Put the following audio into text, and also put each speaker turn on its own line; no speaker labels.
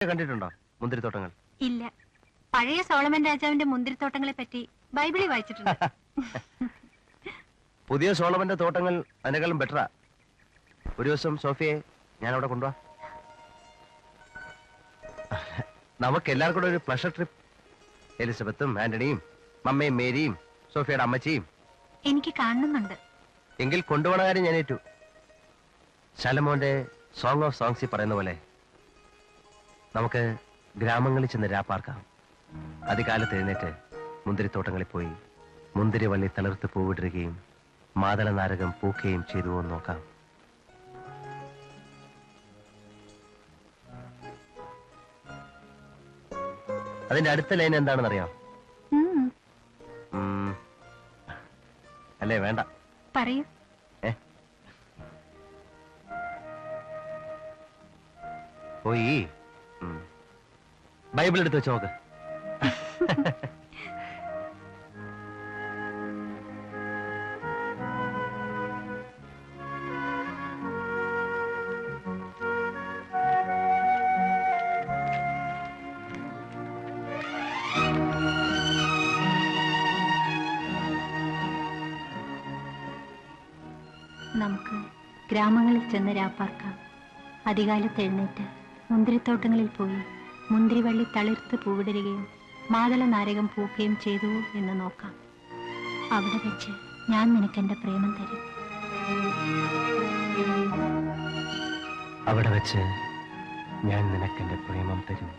കണ്ടിട്ടുണ്ടോ മുന്തിരിത്തോട്ടങ്ങൾ?
ഇല്ല. പഴയ സോളമൻ രാജാവിന്റെ മുന്തിരിത്തോട്ടങ്ങളെ പറ്റി ബൈബിളിൽ വായിച്ചിട്ടുണ്ട്.
പുതിയ സോളമന്റെ തോട്ടങ്ങൾ അതിനേക്കാളും ബെറ്ററാ. ഒരു ദിവസം സോഫിയെ ഞാൻ അവിടെ കൊണ്ടുപോവാ. നമുക്ക് എല്ലാവർക്കും കൂടെ ഒരു പ്ലഷർ ട്രിപ്പ്. എലിസബത്തും ആന്റണിയും മമ്മയും മേരിയും സോഫിയുടെ അമ്മച്ചിയും.
എനിക്ക് കാണുന്നുണ്ട്.
എങ്കിൽ കൊണ്ടുപോണ കാര്യം ഞാൻ ഏറ്റു. ശലമോന്റെ സോങ് ഓഫ് സോങ്സിൽ പറയുന്ന പോലെ നമുക്ക് ഗ്രാമങ്ങളിൽ ചെന്ന് രാപ്പാർക്കാം. അതികാലത്ത് എഴുന്നേറ്റ് മുന്തിരിത്തോട്ടങ്ങളിൽ പോയി മുന്തിരിവള്ളി തളിർത്ത് പൂവിടുകയും മാതള നാരകം പൂക്കുകയും ചെയ്തു എന്ന് നോക്കാം. അതിന്റെ അടുത്ത ലൈൻ എന്താണെന്നറിയാം? അല്ലേ വേണ്ട,
പറയൂ.
പോയി ബൈബിൾ എടുത്ത് വെച്ച് നോക്ക്.
നമുക്ക് ഗ്രാമങ്ങളിൽ ചെന്ന് രാപ്പാർക്കാം. അതികാലത്ത് എഴുന്നേറ്റ് മുന്തിരിത്തോട്ടങ്ങളിൽ പോയി മുന്തിരിവള്ളി തളിർത്ത് പൂവിടരുകയും മാതള നാരകം പൂക്കുകയും ചെയ്തു എന്ന് നോക്കാം. അവിടെ വെച്ച് ഞാൻ നിനക്കെന്റെ പ്രേമം തരും.
അവിടെ വെച്ച് ഞാൻ നിനക്കെന്റെ പ്രേമം തരും.